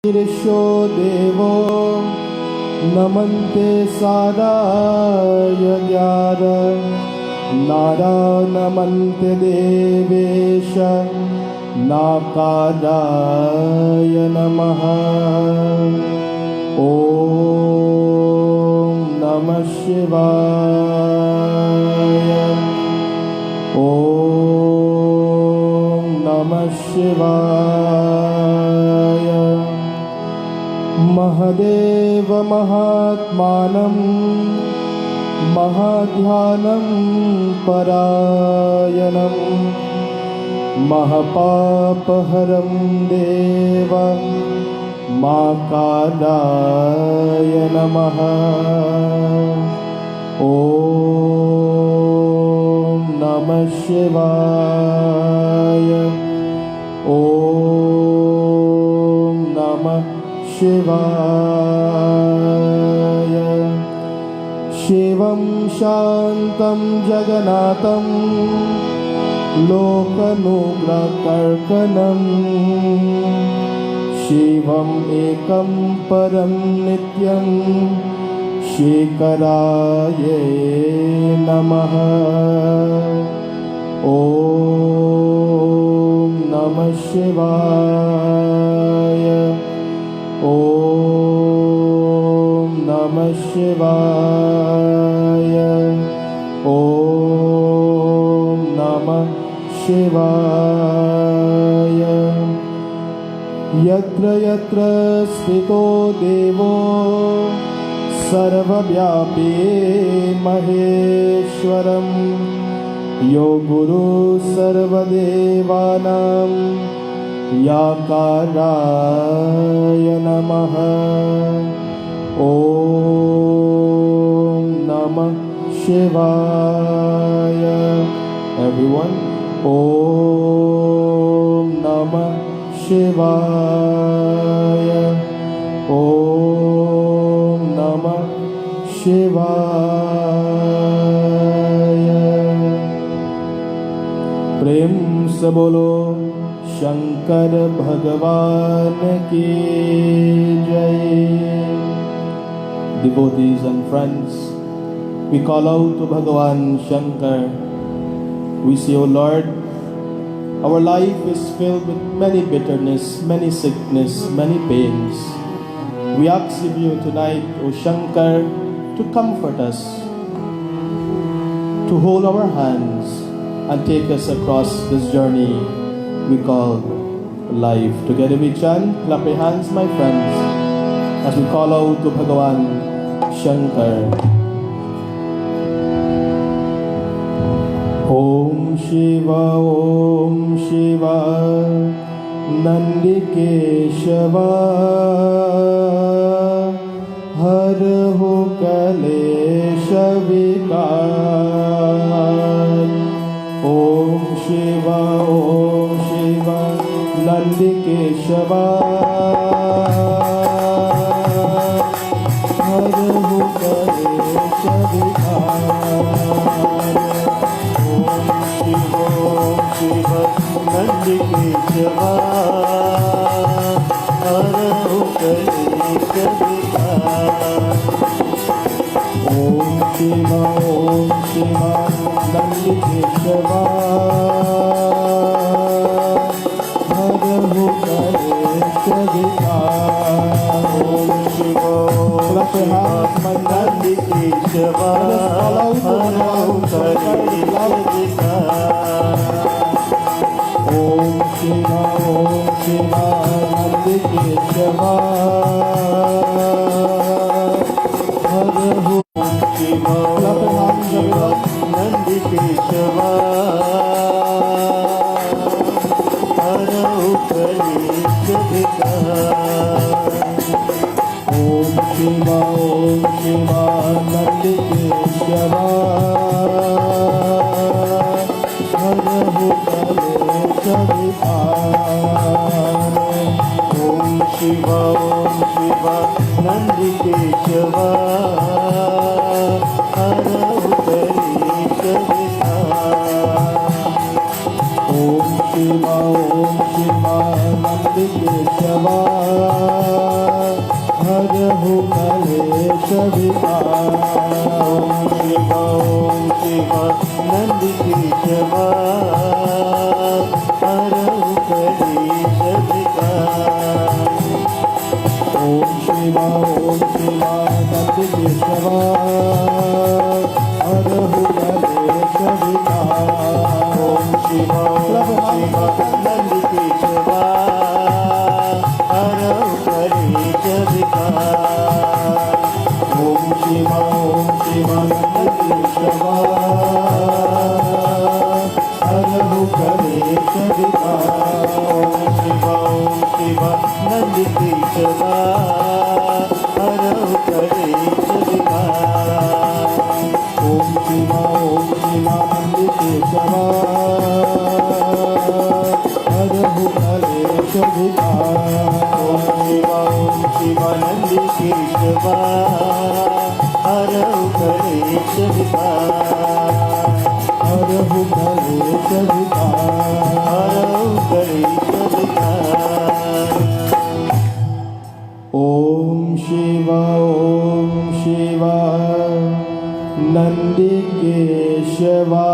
ईर्ष्यो देवो नमन्ते साराय ज्ञार नारा नमन्ते देवेश नाकाराय नमः। ॐ नमः शिवाय। ॐ नमः शिवाय। महदेव महात्मानं महाध्यानं परायणं महपापहरं देव महाकालाय नमः। ॐ नमः शिवाय। ॐ नमः शिवाय। शिवं शान्तं जगन्नाथं लोकनुग्रहकर्कणं शिवम् एकं परं नित्यं शेखराय नमः। ॐ नमः शिवाय। ॐ नमः शिवाय। ॐ नमः शिवाय। यत्र यत्र स्थितो देवो सर्वव्यापी महेश्वरं यो गुरु सर्वदेवानां याकाराय नमः। ॐ नमः शिवाय। Everyone, ॐ नमः शिवाय। ॐ नमः शिवाय। प्रेम से बोलो शंकर भगवान की जय। Devotees and friends, we call out to Bhagavan Shankar. We say, O Lord, our life is filled with many bitterness, many sickness, many pains. We ask of you tonight, O Shankar, to comfort us, to hold our hands and take us across this journey we call life. Together we chant, clap your hands, my friends, as we call out to Bhagavan Shankar. Om Shiva, Om Shiva, Nandikeshava, Harahu Kalesha Vikar. Om Shiva, Nandikeshava, Harahu Kalesha Vikar. Nandikeshava, Harahu Kalesha Vikar. Om Shiva, Nandikeshava, Harahu Kalesha Vikar. Om Shiva, Nandikeshava, Harahu Kalesha Vikar. Om Shiva, Nandikeshava, Harahu Shiva, Nandikeshava, Harahu Kalesha Vikar. Om Shiva, Nandikeshava, Harahu Kalesha Vikar. Om Shiva, Nandikeshava, Harahu Kalesha Vikar. Om Shiva, Nandikeshava. केशवा हरौ कलेश विकार। ओम शिवा नंद केशवा हरहु कलेश विकार। ओम शिवा नंद केशवा हरौ कलेश विकार। ओम शिवा नंद केशवा हरहु कलेश विकार। ओम शिवा नंद केशवा हरौ कलेश विकार। ओम शिवा नंद केशवा हरहु कलेश विकार। ओम शिवा नंद केशवा हरौ कलेश विकार। हरहु कलेश विकार। हरौ कलेश विकार। ओम शिवा नंद केशवा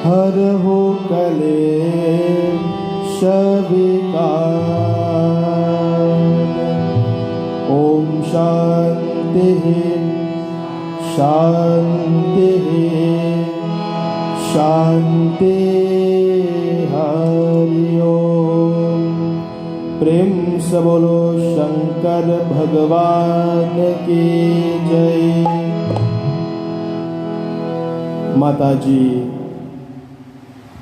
हरहु कलेश विकार। ओम शांति शांति शांति। हरि ओम। प्रेम से बोलो शंकर भगवान की जय। माताजी,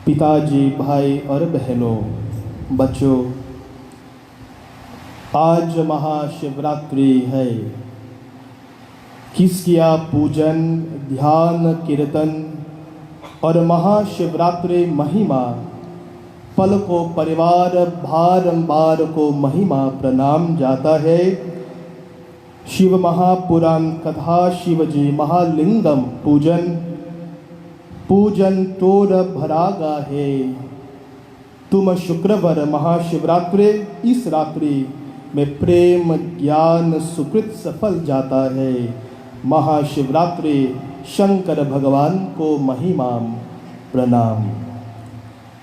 पिताजी, भाई और बहनों, बच्चों, आज महाशिवरात्रि है। किसकिया पूजन, ध्यान, कीर्तन और महाशिवरात्रि महिमा पल को परिवार बारंबार को महिमा प्रणाम जाता है। शिव महापुराण कथा शिवजी महालिंगम पूजन तोर भरागा है। तुम शुक्रवार महाशिवरात्रि इस रात्रि में प्रेम ज्ञान सुकृत सफल जाता है। महाशिवरात्रि शंकर भगवान को महिमा प्रणाम।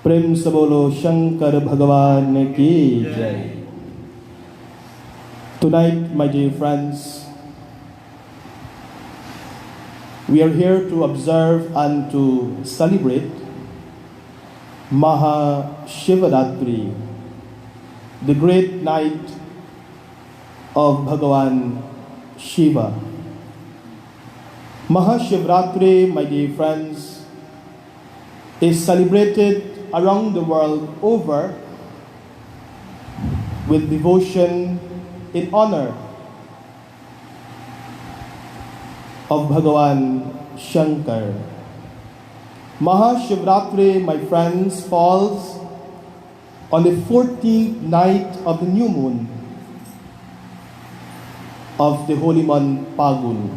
प्रेम से बोलो शंकर भगवान की जय। Tonight, my dear friends, we are here to observe and to celebrate Mahashivaratri, the great night of Bhagavan Shiva. Mahashivratri, my dear friends, is celebrated around the world over with devotion in honor of Bhagavan Shankar. Mahashivratri, my friends, falls on the 14th night of the new moon of the holy month Pagun.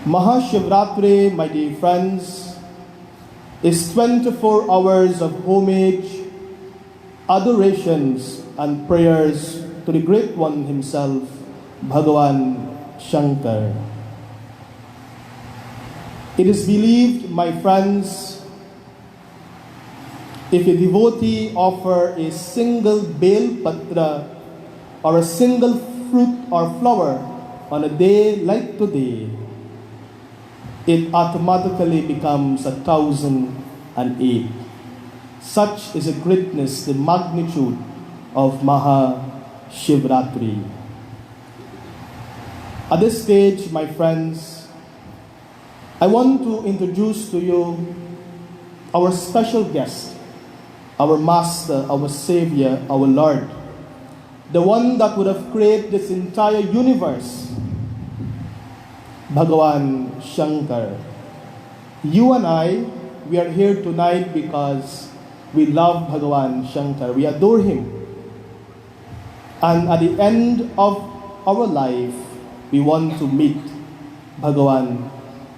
Mahashivratri, my dear friends, is 24 hours of homage, adorations and prayers to the Great One himself, Bhagavan Shankar. It is believed, my friends, if a devotee offer a single bel patra or a single fruit or flower on a day like today, it automatically becomes 1,008. Such is the greatness, the magnitude of Mahashivratri. At this stage, my friends, I want to introduce to you our special guest, our Master, our Savior, our Lord, the one that would have created this entire universe, Bhagavan Shankar. You and I, we are here tonight because we love Bhagavan Shankar. We adore him. And at the end of our life, we want to meet Bhagavan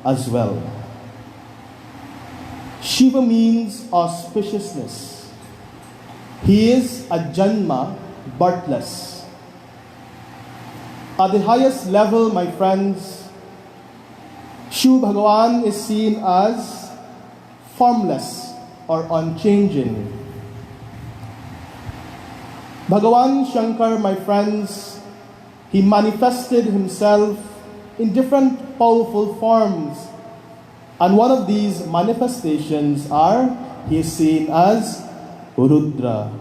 as well. Shiva means auspiciousness. He is a Janma, birthless. At the highest level, my friends, Shiv Bhagavan is seen as formless or unchanging. Bhagavan Shankar, my friends, he manifested himself in different powerful forms. And one of these manifestations he is seen as Rudra.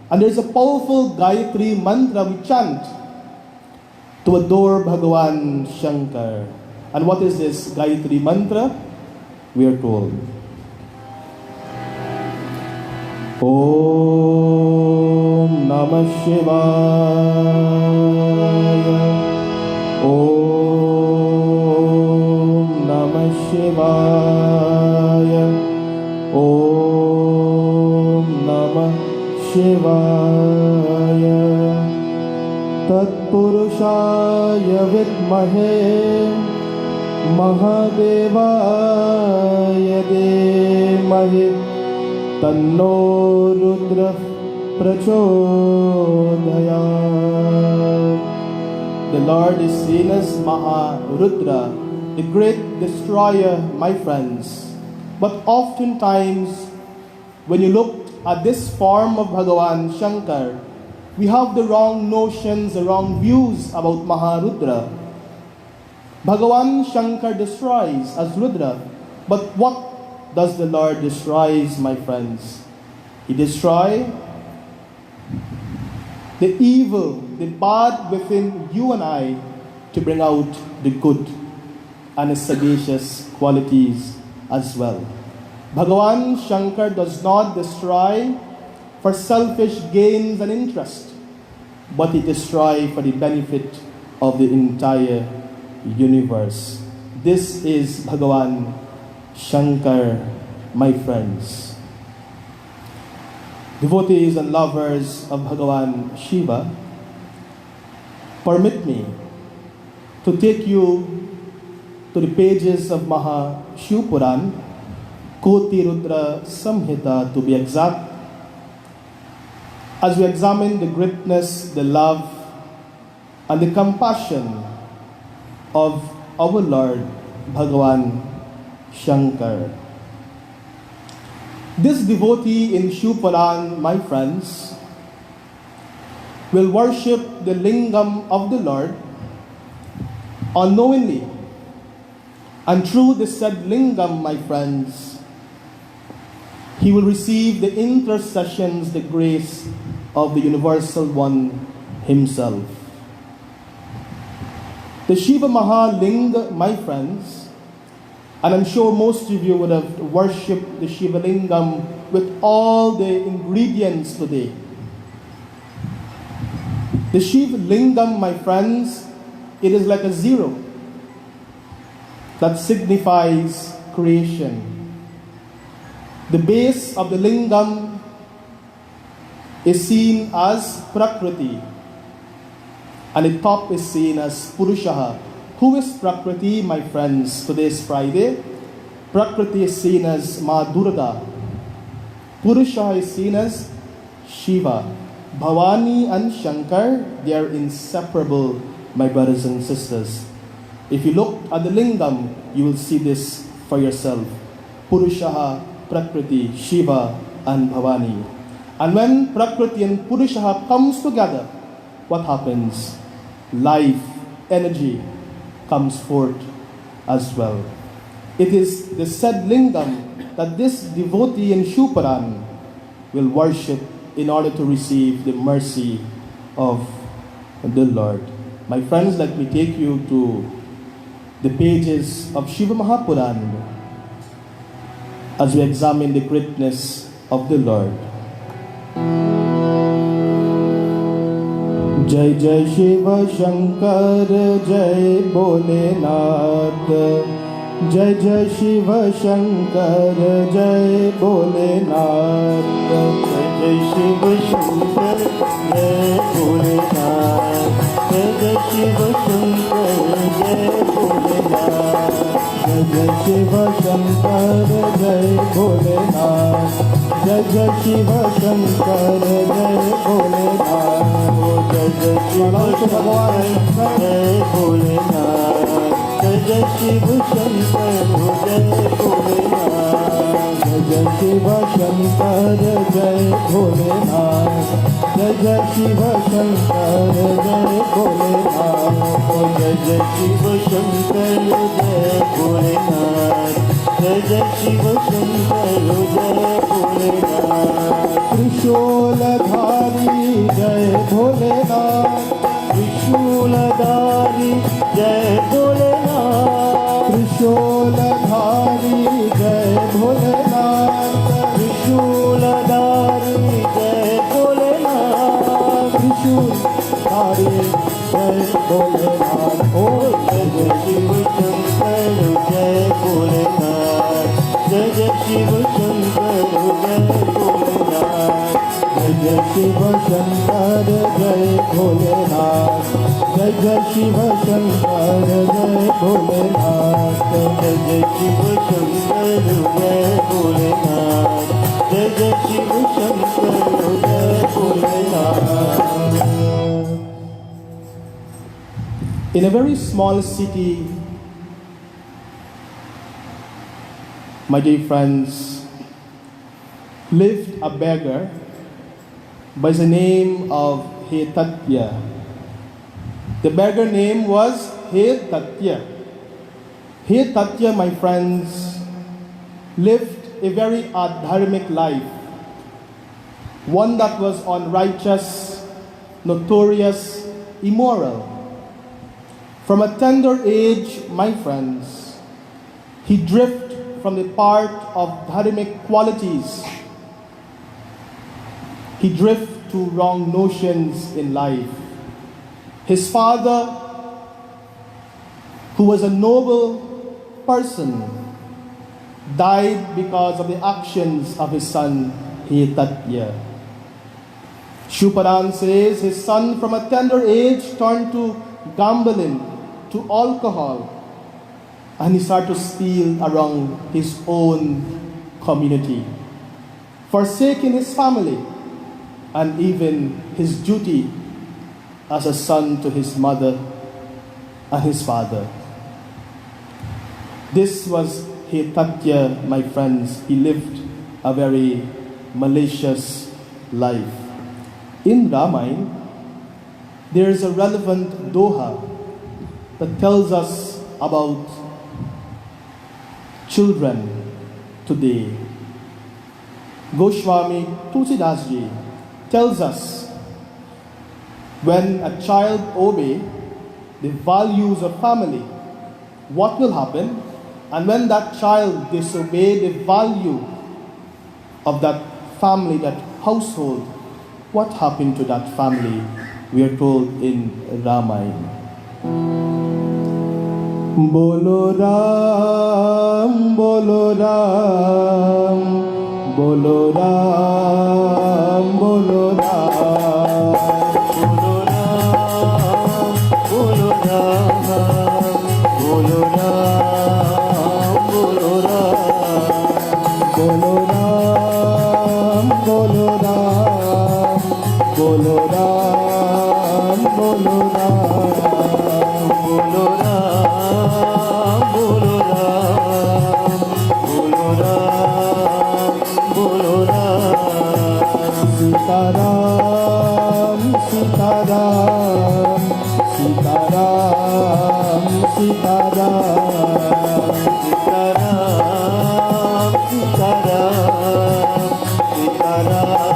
And there's a powerful Gayatri mantra we chant to adore Bhagavan Shankar. And what is this Gayatri mantra? We are told, Om Namah Shivaya, Om Namah Shivaya, Om Namah Shivaya, Tatpurushaya Vidmahe Mahadevaya Dhimāhi Tanno Rudra Prachodayāt. The Lord is seen as Maharudra, the great destroyer, my friends. But oftentimes, when you look at this form of Bhagavan Shankar, we have the wrong notions, the wrong views about Maharudra. Bhagavan Shankar destroys as Rudra, but what does the Lord destroys, my friends? He destroys the evil, the bad within you and I to bring out the good and his sagacious qualities as well. Bhagavan Shankar does not destroy for selfish gains and interest, but he destroys for the benefit of the entire universe. This is Bhagavan Shankar, my friends. Devotees and lovers of Bhagavan Shiva, permit me to take you to the pages of Maha Shiv Puran, Koti Rudra Samhita to be exact, as we examine the greatness, the love, and the compassion of our Lord Bhagavan Shankar. This devotee in Shiv Puran, my friends, will worship the lingam of the Lord unknowingly. And through the said lingam, my friends, he will receive the intercessions, the grace of the Universal One himself. The Shiva Mahalinga, my friends, and I'm sure most of you would have worshipped the Shiva Lingam with all the ingredients today. The Shiva Lingam, my friends, it is like a zero that signifies creation. The base of the Lingam is seen as Prakriti, and the top is seen as Purushaha. Who is Prakriti, my friends? Today is Friday. Prakriti is seen as Ma Durga. Purushaha is seen as Shiva. Bhavani and Shankar, they are inseparable, my brothers and sisters. If you look at the Lingam, you will see this for yourself. Purushaha, Prakriti, Shiva, and Bhavani. And when Prakriti and Purushaha comes together, what happens? Life, energy comes forth as well. It is the said lingam that this devotee in Shiv Puran will worship in order to receive the mercy of the Lord. My friends, let me take you to the pages of Shiva Mahapuran as we examine the greatness of the Lord. Jai Jai Shiva Shankar Jai Bholenath, Jai Jai Shiva Shankar Jai Bholenath, Jai Jai Shiva Shankar Jai Bholenath, Jai Jai Shiva Shankar Jai Bholenath, Jai Jai Shiva Shankar Jai Bholenath, Jai Jai Shiva Shankar Jai Bholenath. Jai Jai Shiva Shankar Jai Bholenath, Jai जय शिव शंकर जय भोलेनाथ जय जय शिव शंकर जय भोलेनाथ जय जय शिव शंकर जय भोलेनाथ जय जय शिव शंकर जय भोलेनाथ जय जय शिव शंकर जय भोलेनाथ त्रिशूलधारी जय भोलेनाथ त्रिशूलधारी जय भोलेनाथ त्रिशूलधारी जय भोलेनाथ त्रिशूलधारी जय भोलेनाथ त्रिशूलधारी जय भोलेनाथ ओ जय जय शिव शंकर जय भोलेनाथ जय जय शिव शंकर जय भोलेनाथ जय जय शिव शंकर जय भोलेनाथ जय जय शिव शंकर जय भोलेनाथ जय जय शिव शंकर जय भोलेनाथ जय जय शिव शंकर जय Bholenath In a very small city, my dear friends, lived a beggar by the name of Hetatya. The beggar name was Hetatya. Hetatya, my friends, lived a very adharmic life, one that was unrighteous, notorious, immoral. From a tender age, my friends, he drifted from the path of dharmic qualities. He drifted to wrong notions in life. His father, who was a noble person, died because of the actions of his son, Hetatya. Shupadan says his son from a tender age turned to gambling, to alcohol, and he started to steal around his own community, forsaking his family and even his duty as a son to his mother and his father. This was Hetatya, my friends. He lived a very malicious life. In Ramayana, there is a relevant doha that tells us about children today. Goswami Tulsidas tells us when a child obeys the values of family, what will happen? And when that child disobeys the value of that family, that household, what happened to that family? We are told in Ramayana. Bolo Ram, Bolo Ram, Bolo Ram, Bolo Ram. Bolo Ram, Bolo Ram, Bolo Ram, Bolo Ram. Bolo Ram, Bolo Ram, Bolo Ram, Bolo Ram. Bolo Ram, Bolo Ram, Bolo Ram, Bolo Ram. Sitaram, Sitaram, Sitaram, Sitaram. Sitaram, Sitaram, Sitaram,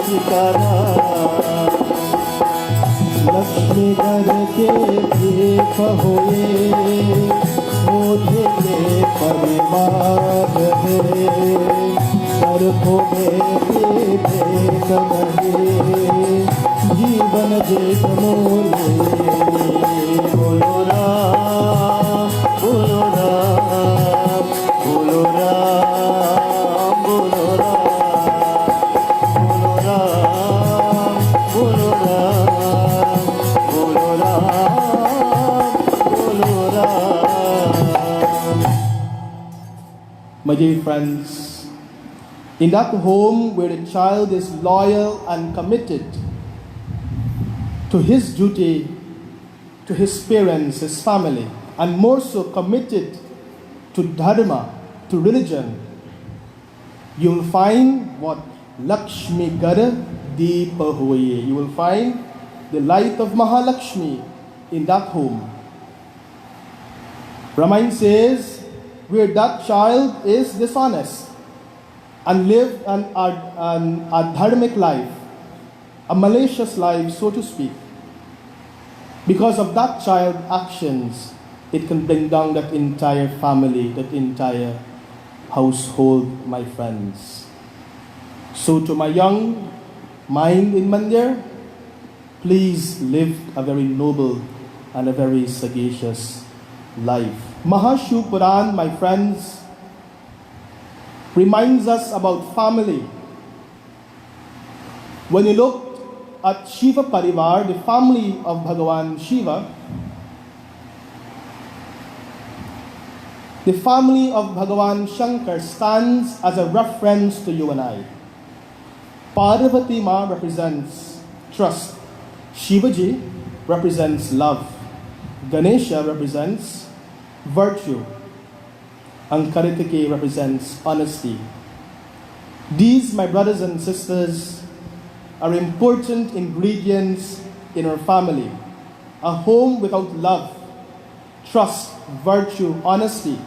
Sitaram. Lakshmi घर के भेख होए, ओझे के परिवार है, सर्पो में भेख रहे, जीवन जेठ मोले. बोलो राम, बोलो राम, बोलो राम, बोलो राम, बोलो राम, बोलो राम, बोलो राम, बोलो Ram. My dear friends, in that home where a child is loyal and committed to his duty, to his parents, his family, and more so committed to dharma, to religion, you will find what Lakshmi Gara Deepa Hoye. You will find the light of Mahalakshmi in that home. Ramayana says, where that child is dishonest and live a dharmic life, a malicious life, so to speak, because of that child's actions, it can bring down that entire family, that entire household, my friends. So to my young mind in Mandir, please live a very noble and a very sagacious life. Mahashu Puran, my friends, reminds us about family. When you look at Shiva Parivar, the family of Bhagavan Shiva, the family of Bhagavan Shankar stands as a reference to you and I. Parvati Ma represents trust. Shivaji represents love. Ganesha represents virtue. And Karitike represents honesty. These, my brothers and sisters, are important ingredients in our family. A home without love, trust, virtue, honesty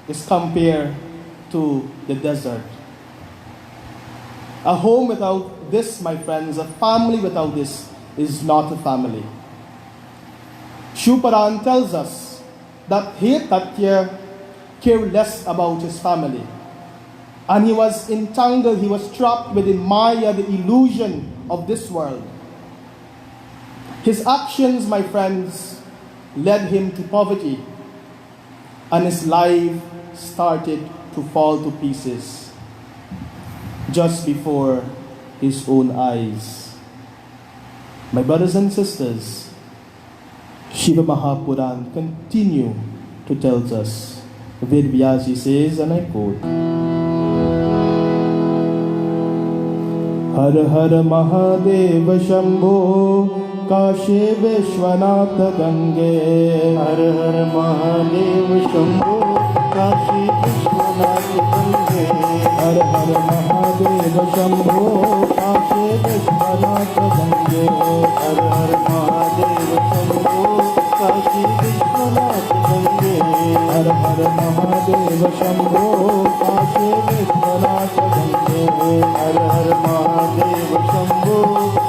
is compared to the desert. A home without this, my friends, a family without this is not a family. Shuparan tells us that Hetatya cared less about his family. And he was entangled, he was trapped with the Maya, the illusion of this world. His actions, my friends, led him to poverty. And his life started to fall to pieces just before his own eyes. My brothers and sisters, Shiva Mahapuran continue to tell us. Ved Vyasi says, and I quote, Har Har Mahadev Shambho Kashi Vishwanath Gange. Har Har Mahadev Shambho Kashi Vishwanath Gange. Har Har Mahadev Shambho Kashi Vishwanath Gange. Har Har Mahadev Shambho Kashi Vishwanath Gange. Har Har Mahadev Shambho Kashi Vishwanath Gange. Har Har Mahadev Shambho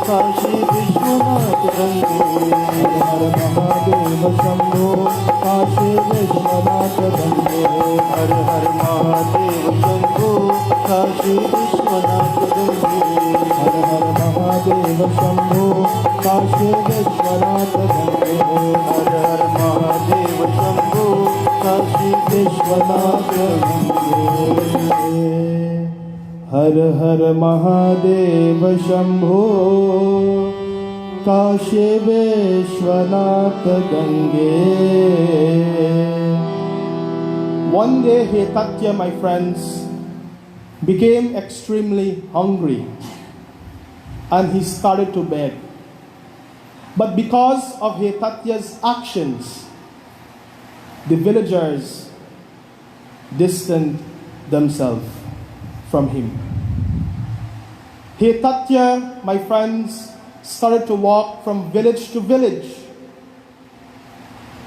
Kashi Vishwanath Gange. Har Har Mahadev Shambho Kashi Vishwanath Gange. Har Har Mahadev Shambho Kashi Vishwanath Gange. Har Har Mahadev Shambho Kashi Vishwanath Gange. Har Har Mahadev Shambho Kashi Vishwanath Gange. Har Har Mahadev Shambho Kashi Vishwanath Gange. One day Hetatya, my friends, became extremely hungry and he started to beg. But because of Hetatya's actions, the villagers distanced themselves from him. Hetatya, my friends, started to walk from village to village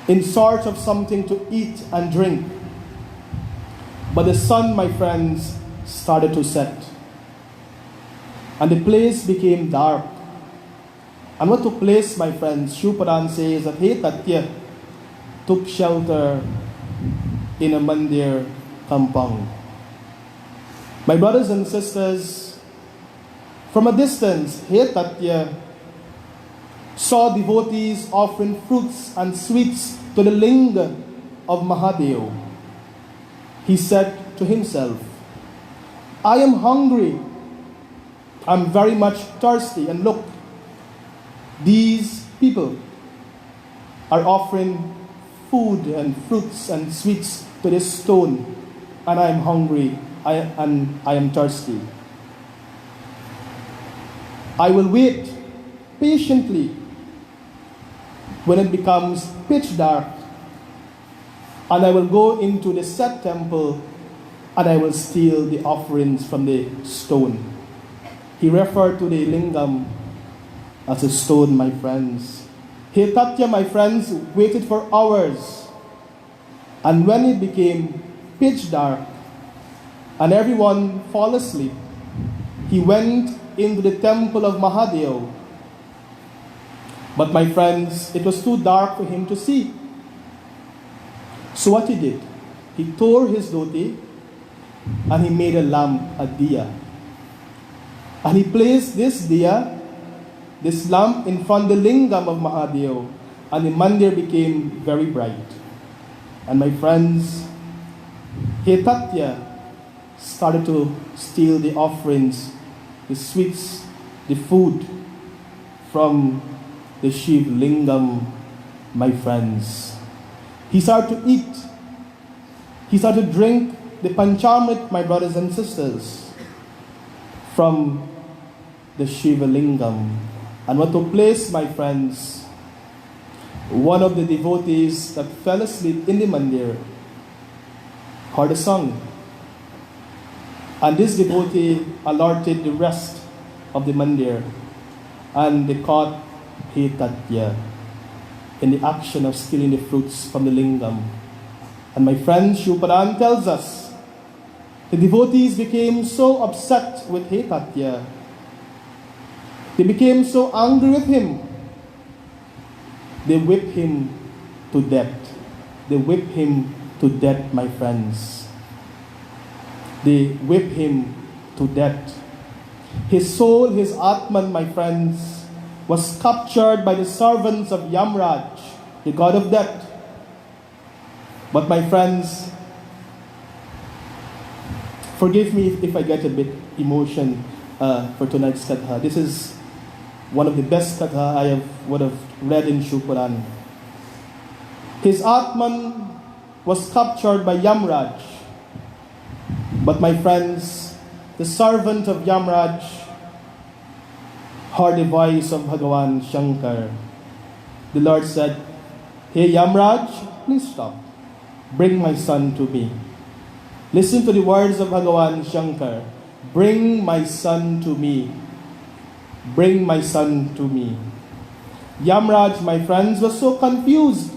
in search of something to eat and drink. But the sun, my friends, started to set. And the place became dark. And what took place, my friends, Shuparan says that Hetatya took shelter in a mandir compound. My brothers and sisters, from a distance, Hetatya saw devotees offering fruits and sweets to the linga of Mahadev. He said to himself, I am hungry. I'm very much thirsty. And look, these people are offering food and fruits and sweets to this stone. And I am hungry and I am thirsty. I will wait patiently when it becomes pitch dark and I will go into the set temple and I will steal the offerings from the stone. He referred to the lingam as a stone, my friends. Hetatya, my friends, waited for hours. And when it became pitch dark and everyone fall asleep, he went into the temple of Mahadev. But my friends, it was too dark for him to see. So what he did, he tore his dhoti and he made a lamp, a diya. And he placed this diya, this lamp, in front of the lingam of Mahadev, and the mandir became very bright. And my friends, Hetatya started to steal the offerings, the sweets, the food from the Shiv lingam, my friends. He started to eat. He started to drink the Panchamrit, my brothers and sisters, from the Shiva lingam. And what took place, my friends, one of the devotees that fell asleep in the mandir heard a song. And this devotee alerted the rest of the mandir, and they caught Hetatya in the action of stealing the fruits from the lingam. And my friend Shuparan tells us, the devotees became so upset with Hetatya. They became so angry with him. They whipped him to death. They whipped him to death, my friends. They whipped him to death. His soul, his Atman, my friends, was captured by the servants of Yamraj, the god of death. But my friends, forgive me if I get a bit emotion for tonight's katha. This is one of the best katha I would have read in Shuparan. His Atman was captured by Yamraj. But my friends, the servant of Yamraj heard the voice of Bhagavan Shankar. The Lord said, "Hey Yamraj, please stop. Bring my son to me." Listen to the words of Bhagavan Shankar. Bring my son to me. Bring my son to me. Yamraj, my friends, was so confused.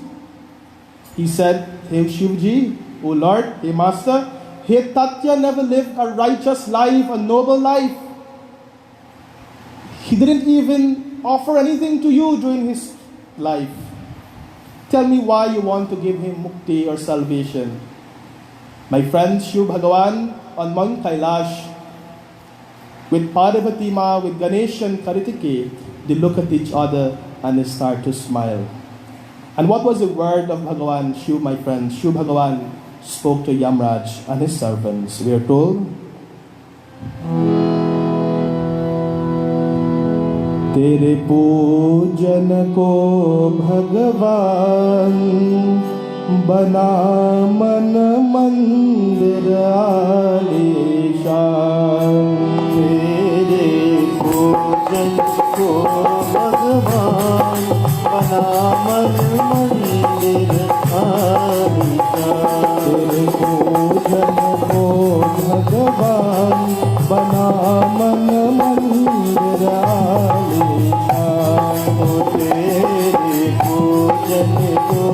He said, "Hey Shivji, O Lord, hey Master, Hetatya never lived a righteous life, a noble life. He didn't even offer anything to you during his life. Tell me why you want to give him mukti or salvation." My friend Shiv Bhagavan on Mount Kailash, with Parvati Ma, with Ganesh and Karitike, they look at each other and they start to smile. And what was the word of Bhagavan Shiv, my friend? Shiv Bhagavan spoke to Yamraj and his servants. We are told, "Tere पूजन को भगवान बना मन मंदिर आलीशान। तेरे पूजन को भगवान बना मन मंदिर आलीशान। तेरे पूजन को भगवान बना मन मंदिर आलीशान। तेरे पूजन को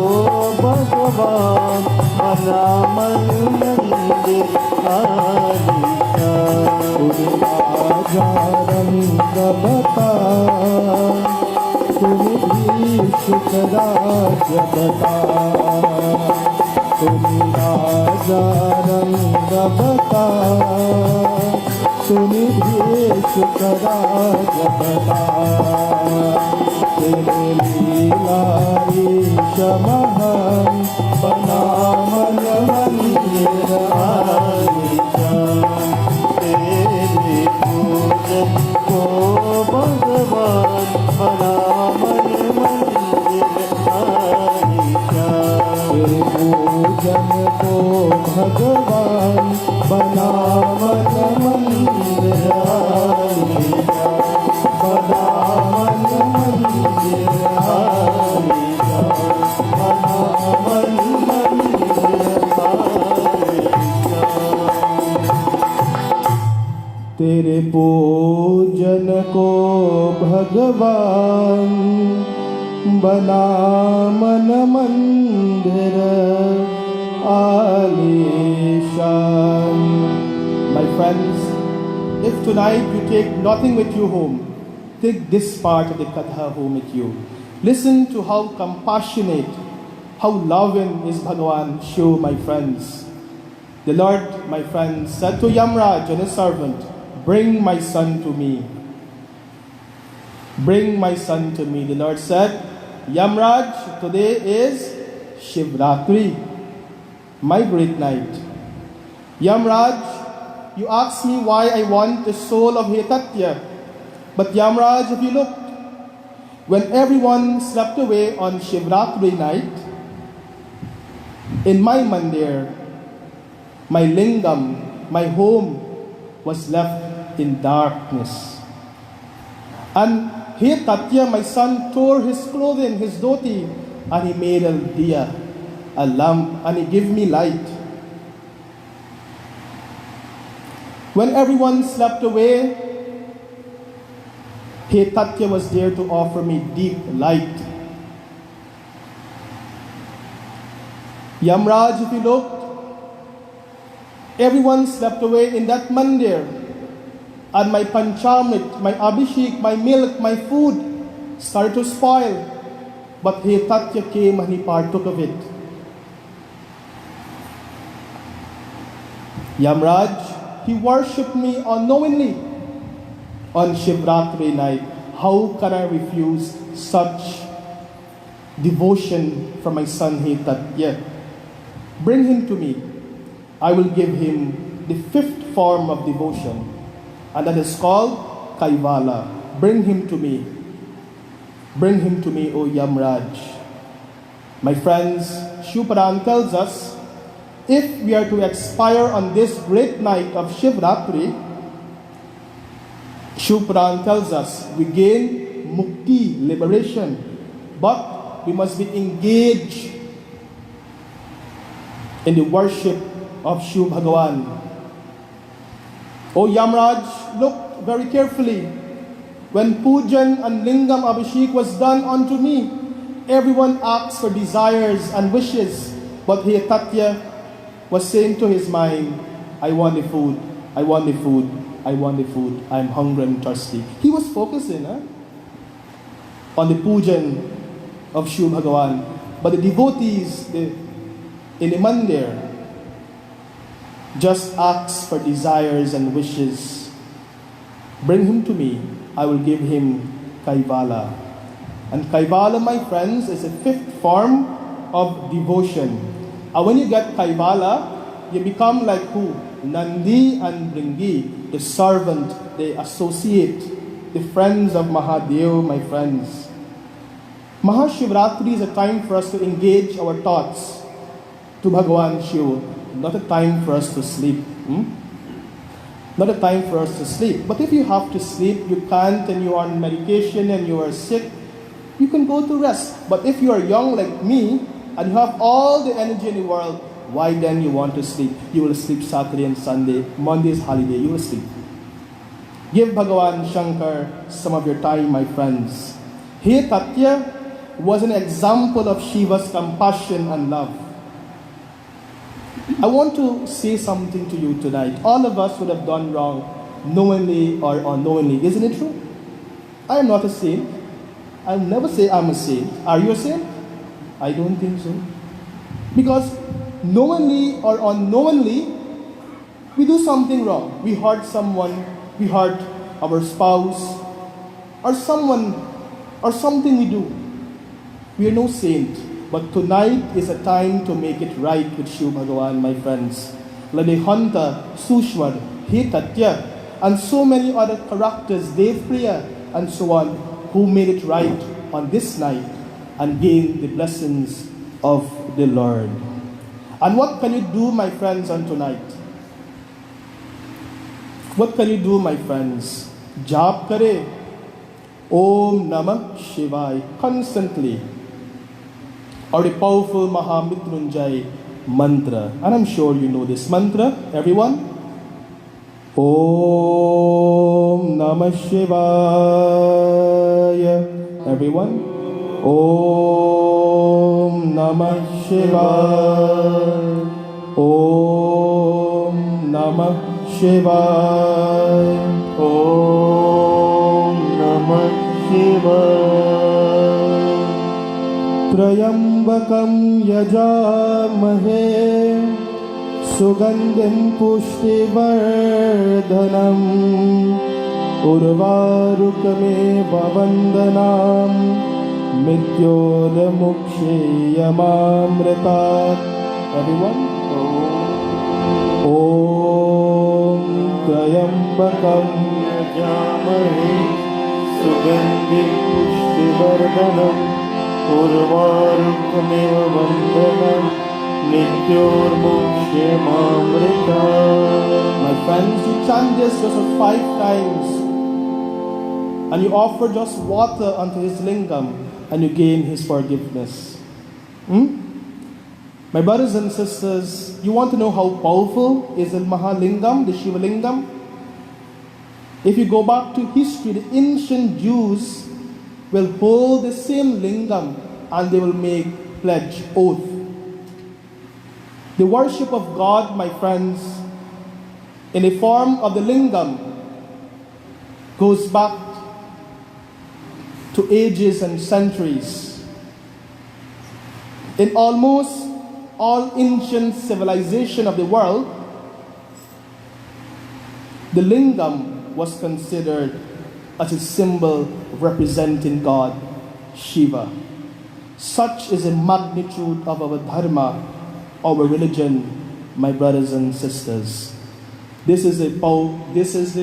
भगवान बना मन मंदिर आलीशान। राजा रंग बता, तुम भी शुक्राज बता। तुम राजा रंग बता, तुम भी शुक्राज बता। तेरे लीला ईश महान बना मन मंदिर आलीशान। तेरे पूजन को भगवान बना मन मंदिर आलीशान। तेरे पूजन को भगवान बना मन मंदिर आलीशान। बना मन मंदिर आलीशान। बना मन मंदिर को भगवान बना मन मंदिर आलीशान. My friends, if tonight you take nothing with you home, take this part of the Katha home with you. Listen to how compassionate, how loving is Bhagavan Shiv, my friends. The Lord, my friends, said to Yamraj and his servant, bring my son to me. Bring my son to me. The Lord said, Yamraj, today is Shivratri, my great night. Yamraj, you ask me why I want the soul of Hetatya. But Yamraj, if you look, when everyone slept away on Shivratri night, in my mandir, my lingam, my home was left in darkness. And Hetatya, my son, tore his clothing, his dhoti, and he made a diya, a lamp, and he gave me light. When everyone slept away, Hetatya was there to offer me deep light. Yamraj, if you look, everyone slept away in that mandir, and my panchamrit, my abhishek, my milk, my food started to spoil. But Hetatya came and he partook of it. Yamraj, he worshipped me unknowingly on Shivratri night. How can I refuse such devotion from my son Hetatya? Bring him to me. I will give him the fifth form of devotion, and that is called Kaivala. Bring him to me. Bring him to me, O Yamraj. My friends, Shuparan tells us, if we are to expire on this great night of Shivratri, Shuparan tells us we gain mukti, liberation, but we must be engaged in the worship of Shiv Bhagavan. O Yamraj, look very carefully. When pujan and lingam abhishek was done unto me, everyone asked for desires and wishes, but Hetatya was saying to his mind, I want the food, I want the food, I want the food, I'm hungry and thirsty. He was focusing on the pujan of Shiv Bhagavan. But the devotees in the mandir just ask for desires and wishes. Bring him to me, I will give him Kaivala. And Kaivala, my friends, is a fifth form of devotion. And when you get Kaivala, you become like who? Nandi and Bringi, the servant, the associate, the friends of Mahadev, my friends. Mahashivratri is a time for us to engage our thoughts to Bhagavan Shiva, not a time for us to sleep. Not a time for us to sleep. But if you have to sleep, you can't, and you are on medication and you are sick, you can go to rest. But if you are young like me, and you have all the energy in the world, why then you want to sleep? You will sleep Saturday and Sunday. Monday is holiday, you will sleep. Give Bhagavan Shankar some of your time, my friends. Hetatya was an example of Shiva's compassion and love. I want to say something to you tonight. All of us would have done wrong, knowingly or unknowingly. Isn't it true? I am not a saint. I'll never say I'm a saint. Are you a saint? I don't think so. Because knowingly or unknowingly, we do something wrong. We hurt someone, we hurt our spouse, or someone, or something we do. We are no saint. But tonight is a time to make it right with Shiv Bhagavan, my friends. Lalihanta, Sushwar, Hetatya, and so many other characters, Devpriya, and so on, who made it right on this night and gained the blessings of the Lord. And what can you do, my friends, on tonight? What can you do, my friends? Jap kare, Om Namah Shivaya, constantly. Or the powerful Mahamrityunjay mantra. And I'm sure you know this mantra, everyone. Om Namah Shivaya. Everyone. Om Namah Shivaya. Om Namah Shivaya. Om Namah Shivaya. Trayambakam yajamahe Sugandhim pushtivardhanam Urvarukame vavandanam Mityodamuksheyamamritat. Everyone. Om Trayambakam Yajamahe Sugandhim pushtivardhanam Urvarukamiv vandhanam Nityormukshemamrita. My friends, you chant this just 5 times and you offer just water unto his lingam and you gain his forgiveness. My brothers and sisters, you want to know how powerful is the Mahalingam, the Shiva Lingam? If you go back to history, the ancient Jews will hold the same lingam and they will make pledge, oath. The worship of God, my friends, in the form of the lingam goes back to ages and centuries. In almost all ancient civilization of the world, the lingam was considered as a symbol representing God, Shiva. Such is the magnitude of our dharma, our religion, my brothers and sisters. This is the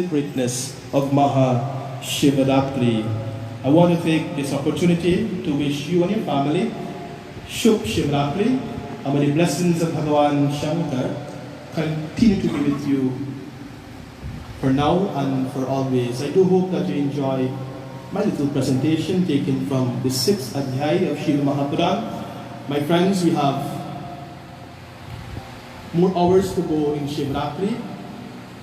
greatness of Maha Shivaratri. I want to take this opportunity to wish you and your family Shubh Shivaratri, and may the blessings of Bhagavan Shankar continue to be with you for now and for always. I do hope that you enjoy my little presentation taken from the 6th Adhyay of Srimad Mahapuran. My friends, we have more hours to go in Shivaratri,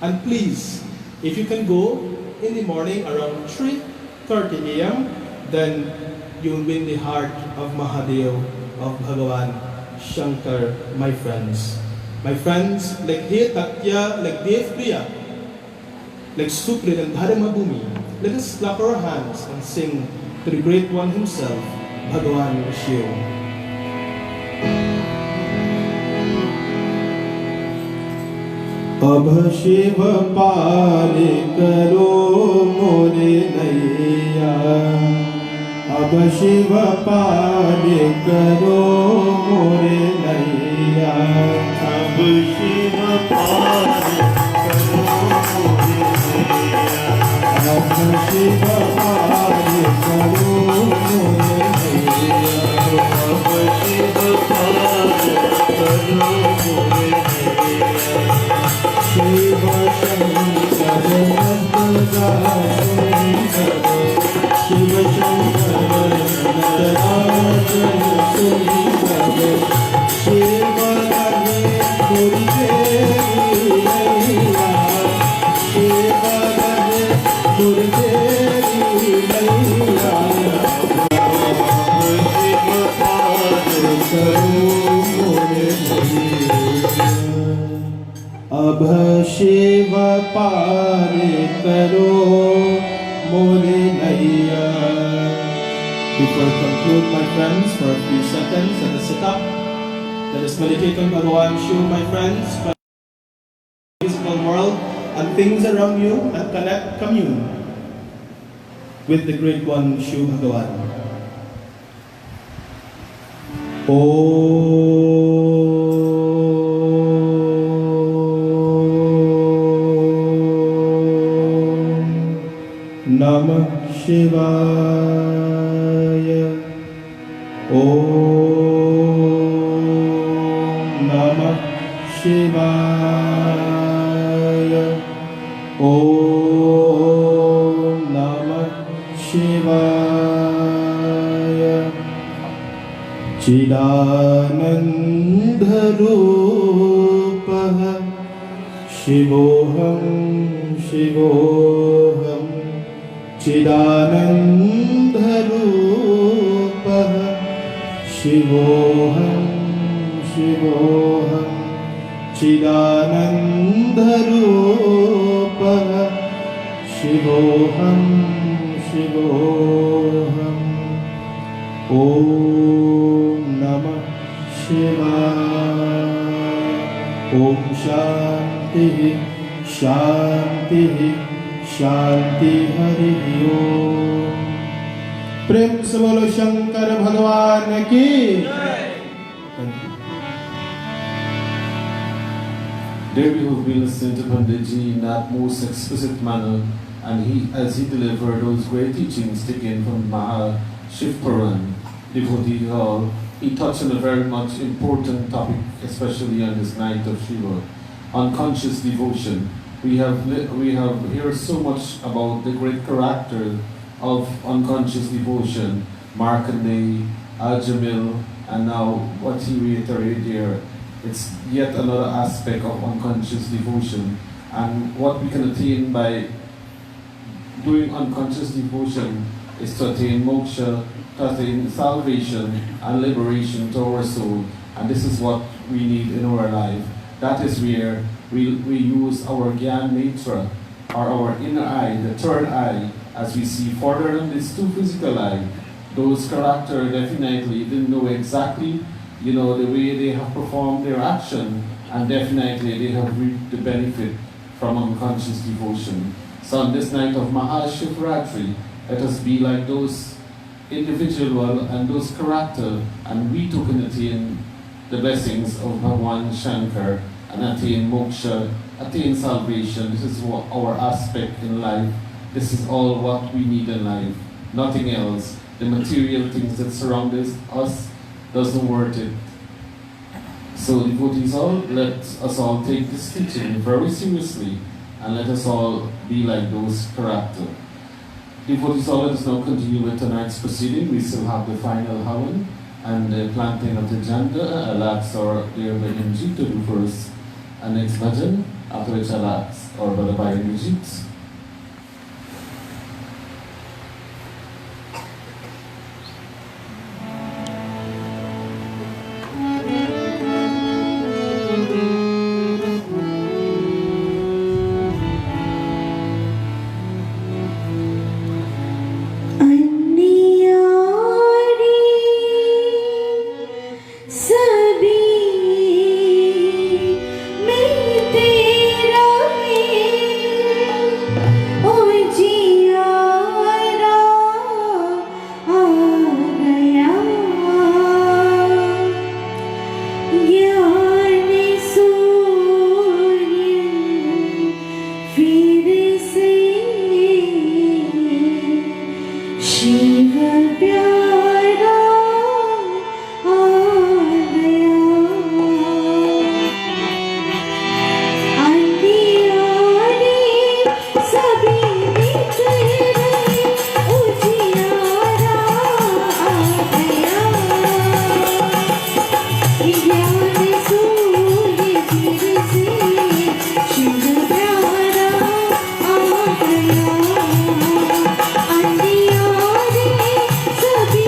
and please, if you can go in the morning around 3:30 a.m., then you'll win the heart of Mahadev, of Bhagavan Shankar, my friends. My friends, like He Tatya, like Dev Priya, like Suprit and Dharma Bhumi, let us clap our hands and sing to the Great One himself, Bhagavan Shiva. अब शिव पाले करो मोरे नैया, अब शिव पाले करो मोरे नैया, अब शिव पाले करो मोरे नैया, अब शिव पाले करो मोरे नैया, अब शिव पाले करो मोरे नैया। शिव शंकर शिव शंकर शिव अब शिव पारे करो मोरे नैया. Before I conclude, my friends, for a few seconds, let us sit up. Let us meditate on Bhagavan Shiva, my friends, from the physical world and things around you, and commune with the Great One, Shiva Bhagavan. Namah Shivaya. Om Namah Shivaya. Om Namah Shivaya. Chidananda Rupah Shivoham शिवोऽहं चिदानन्दरूपः शिवोऽहं शिवोऽहं चिदानन्दरूपः शिवोऽहं शिवोऽहम् ॐ नमः शिवाय ॐ शान्तिः शान्तिः शान्ति हरिः ओम। प्रेम से बोलो शंकर भगवान की। There we have been listening to Panditji in that most explicit manner, and as he delivered those great teachings taken from Maha Shiv Puran, Devotee Hall, he touched on a very much important topic, especially on this night of Shiva, unconscious devotion. We have heard so much about the great character of unconscious devotion, Markandeya, Ajamil, and now what he reiterated here. It's yet another aspect of unconscious devotion, and what we can attain by doing unconscious devotion is to attain moksha, to attain salvation and liberation to our soul, and this is what we need in our life. That is where we use our Gyan Netra, or our inner eye, the third eye, as we see further than this two physical eye. Those characters definitely didn't know exactly, the way they have performed their action, and definitely they have reaped the benefit from unconscious devotion. So on this night of Mahashivratri, let us be like those individual and those character, and we too can attain the blessings of Bhagwan Shankar and attain moksha, attain salvation. This is what our aspect in life. This is all what we need in life, nothing else. The material things that surround us doesn't worth it. So devotees all, let us all take this teaching very seriously, and let us all be like those character. Devotees all, let us now continue with tonight's proceeding. We still have the final Havan and the planting of the Janda. I'll ask our dear Bhajanji to do first and next bhajan, after which I'll ask our Brother Bhajanji. सभी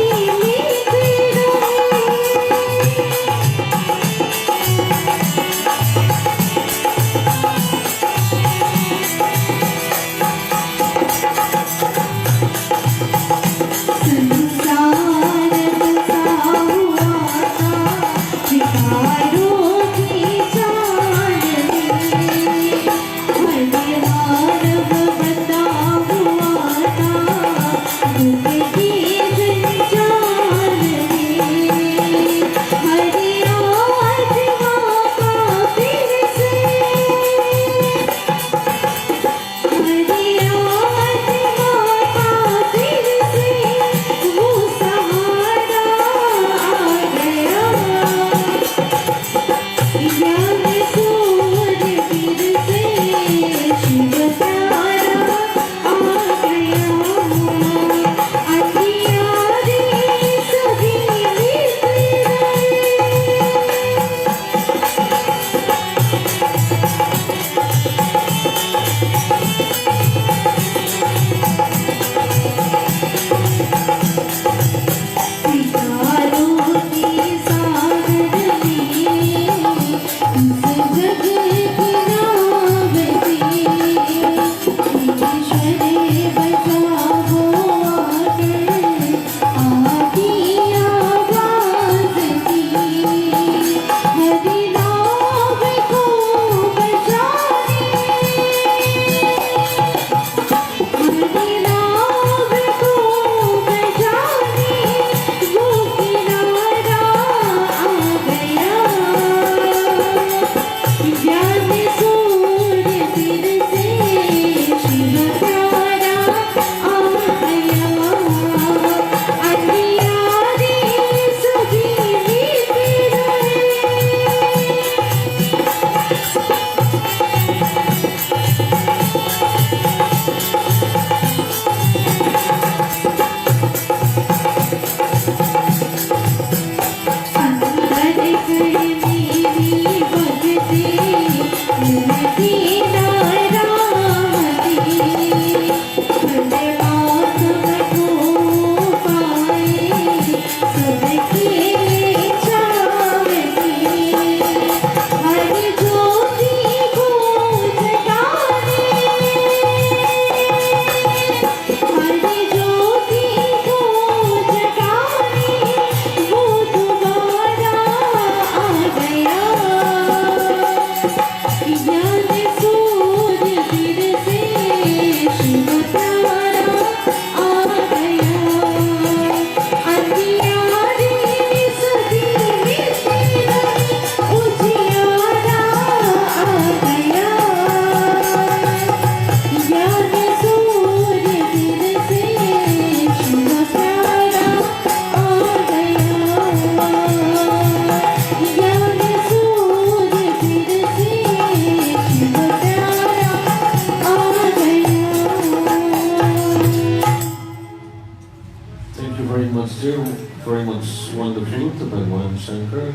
Thank you very much, dear. Very much wonderful to Bhagwan Shankar.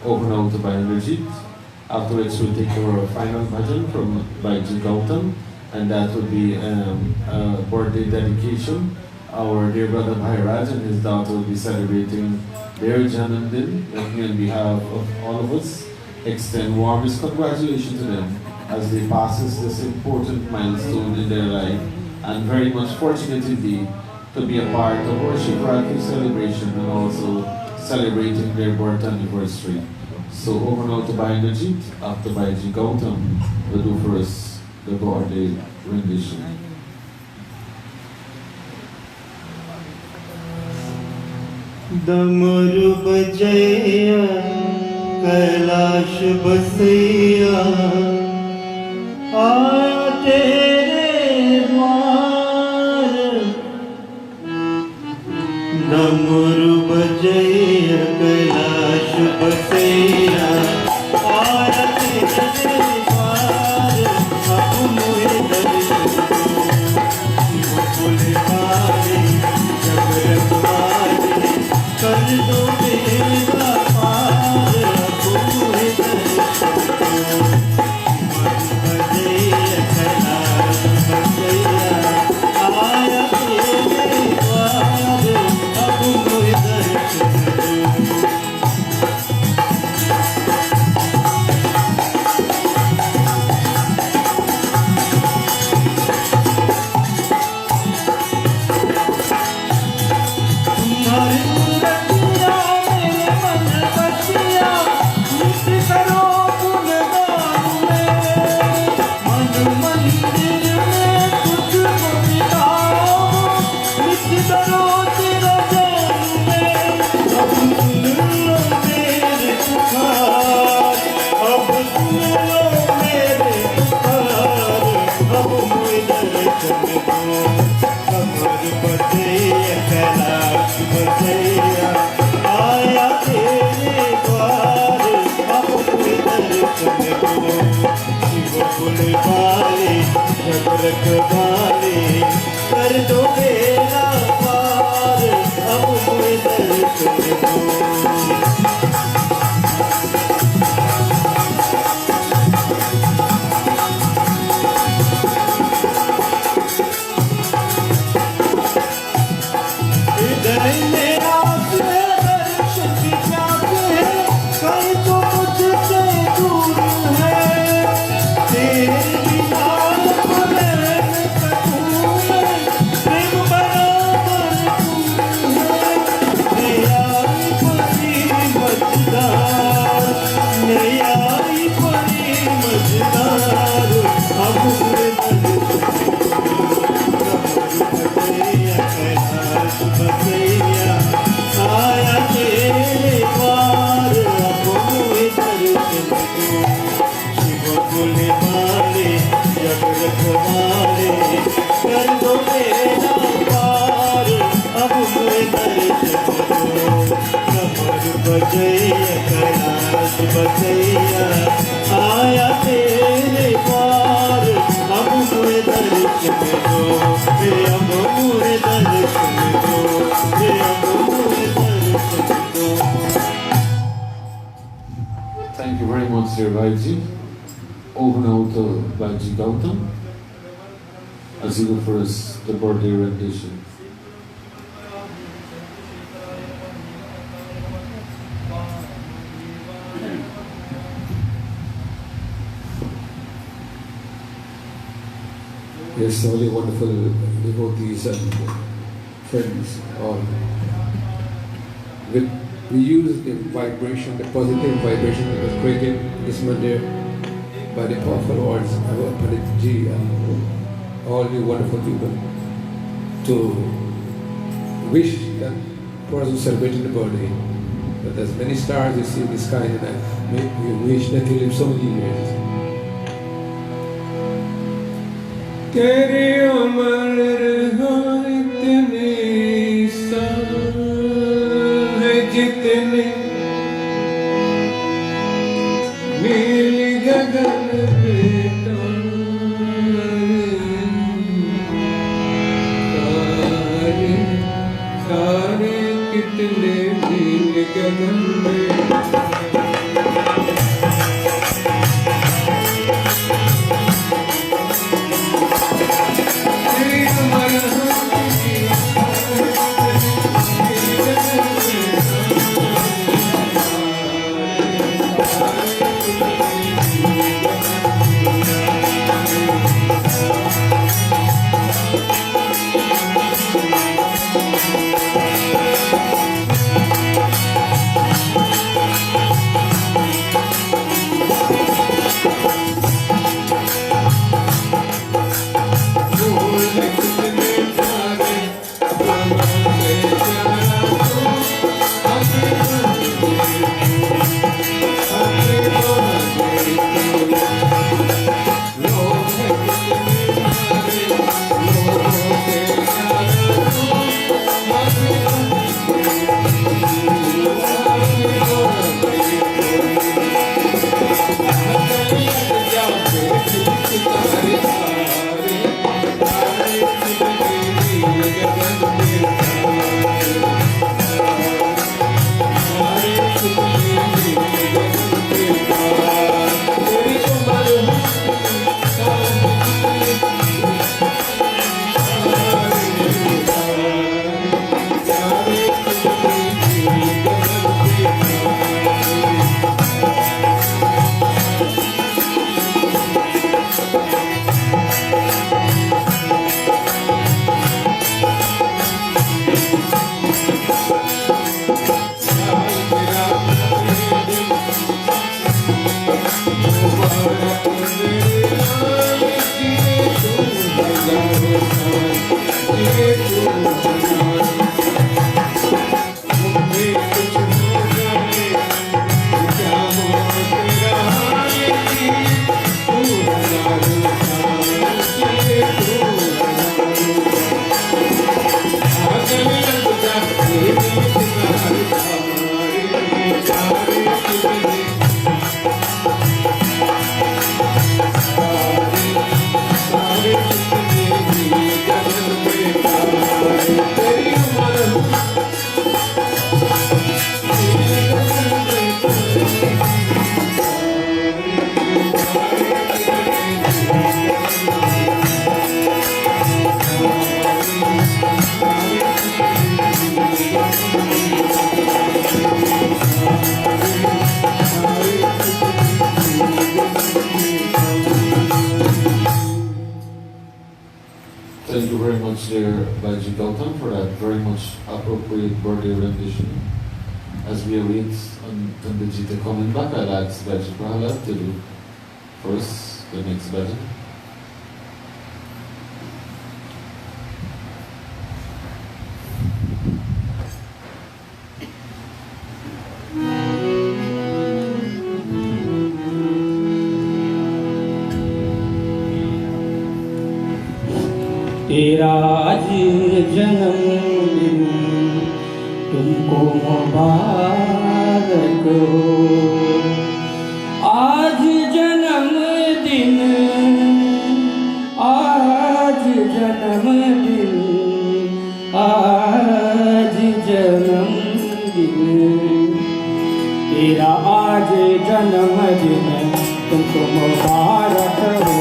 Over now to Bhajanajit. After which we'll take our final bhajan from Bhaiji Gautam, and that will be a birthday dedication. Our dear brother Bhairaj and his daughter will be celebrating their Janamdin. Let me, on behalf of all of us, extend warmest congratulations to them as they passes this important milestone in their life, and very much fortunate indeed to be a part of our Shivratri celebration and also celebrating their birth anniversary. So over now to Bhajanajit, after Bhaiji Gautam will do for us the birthday rendition. डमरू बजैया कैलाश बसैया आया तेरे द्वार डमरू बजैया कैलाश बसैया आया तेरे द्वार अब मोहे दर्शन शिव बोले वाले जग रखवाले कर दो मेरा पार अब मोहे दर्शन बजैया कैलाश बसैया आया तेरे द्वार अब मोहे दर्शन तुम्हारी मूर्तियाँ मेरे मन बसिया नित्य करो गुणगान में मन मंदिर में तुझको बिठाओ नित्य करो तेरा ध्यान में अब सुन लो मेरे पुकार अब सुन लो मेरे पुकार अब मुझे दर्शन दो कमर बजैया कैलाश बजैया आया तेरे द्वार अब कोई दर्शन दो शिव बोले वाले जग रखवाले कर दो मेरा पार अब कोई दर्शन दो हृदय में आके दर्शन की प्यास है कहीं तो मुझसे दूर है तेरे बिना नैन सकून प्रेम बराबर तू है नयाई परी मझदार नयाई परी मझदार अब हुए बजैया कैलाश बसैया आया तेरे द्वार अब मुझे दर्शन दो शिव बोले वाले जग रखवाले कर दो मेरा पार अब मुझे दर्शन दो कमर बजैया कैलाश बसैया आया तेरे द्वार अब मुझे दर्शन दो अब मुझे दर्शन दो अब मुझे दर्शन दो Thank you very much, dear Bhaiji. Over now to Bhaiji Gautam as he will for us the birthday rendition. Yes, all the wonderful devotees and friends, all. We use the vibration, the positive vibration that was created this mandir by the powerful words of our Pandit Ji and all the wonderful people to wish that person celebrating the birthday that as many stars you see in the sky tonight, we wish that you live so many years. तेरी उम्र रहा इतने साल है जितने नील गगन पे तारे तारे कितने नील गगन में Thank you very much, dear Baji Gautam, for that very much appropriate birthday rendition. As we await Pandajita coming back, I'll ask Baji Prahalad to do first the next bhajan. तेरा आज जन्मदिन तुमको मुबारक हो। आज जन्मदिन, आज जन्मदिन, आज जन्मदिन, तेरा आज जन्मदिन तुमको मुबारक हो।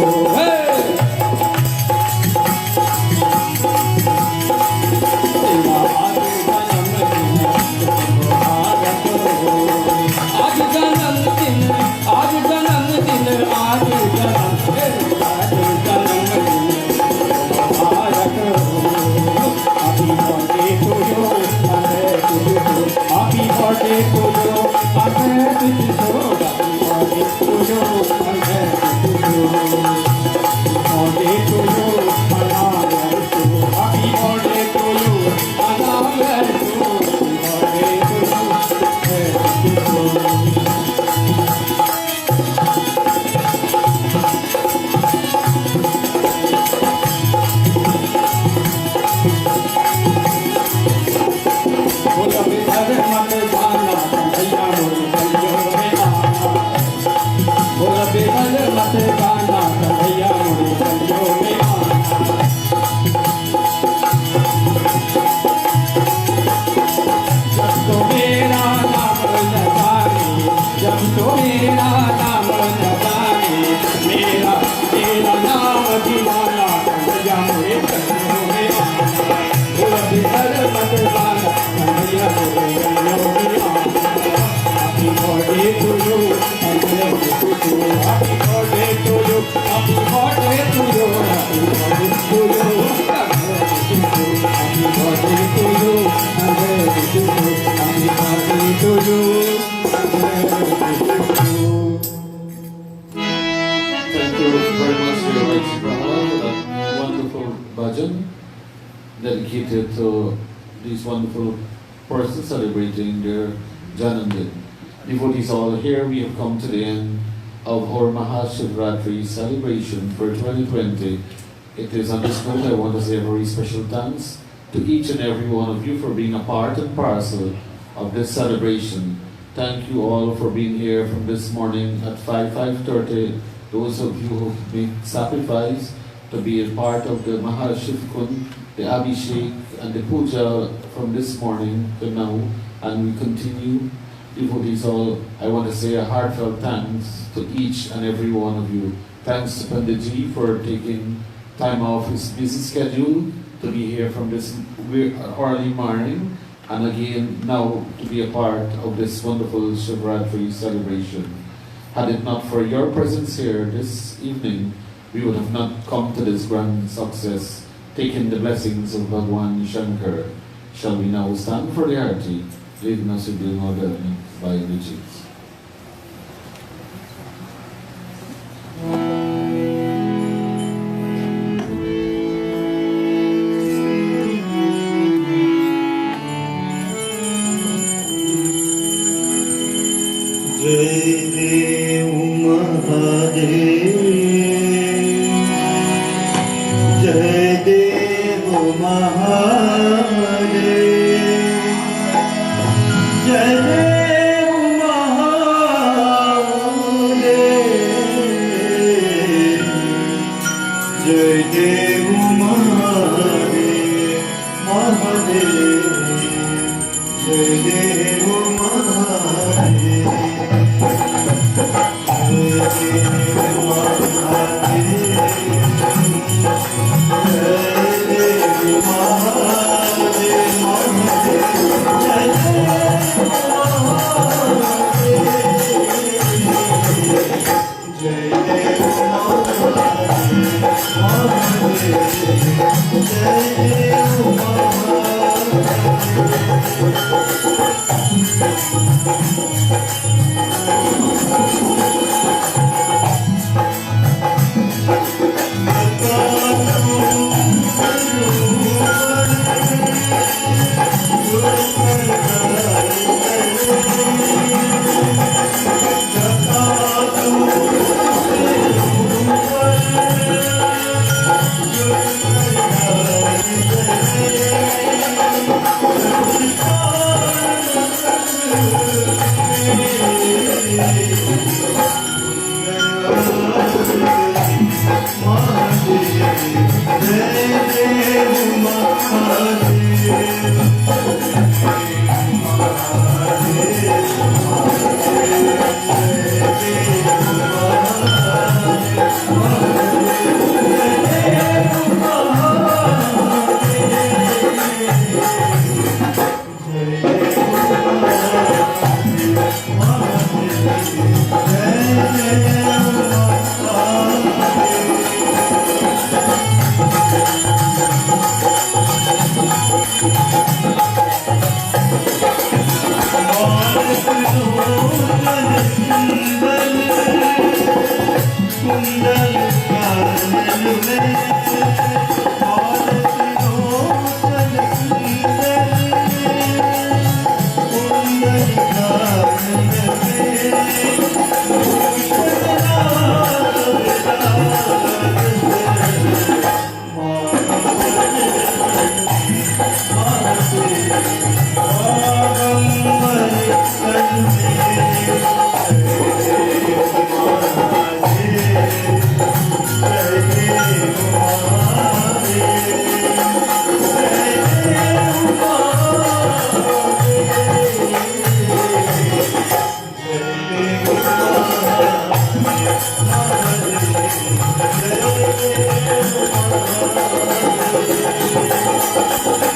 मत जाना dedicated to these wonderful persons celebrating their Janamdin. Devotees all, here we have come to the end of our Mahashivratri celebration for 2020. It is on this note I want to say a very special thanks to each and every one of you for being a part and parcel of this celebration. Thank you all for being here from this morning at 5:30. Those of you who made sacrifice to be a part of the Mahashivkun, the Abhishek and the Puja from this morning to now, and we continue. Devotees all, I want to say a heartfelt thanks to each and every one of you. Thanks to Panditji for taking time off his busy schedule to be here from this early morning, and again now to be a part of this wonderful Shivratri celebration. Had it not for your presence here this evening, we would have not come to this grand success, taking the blessings of Bhagwan Shankar. Shall we now stand for the arati, leading us to the order by the chiefs. जय देव महादेव, जय देव महादेव, जय देव महादेव, जय देव महादेव, महादेव, जय देव Mahadev. Thank you.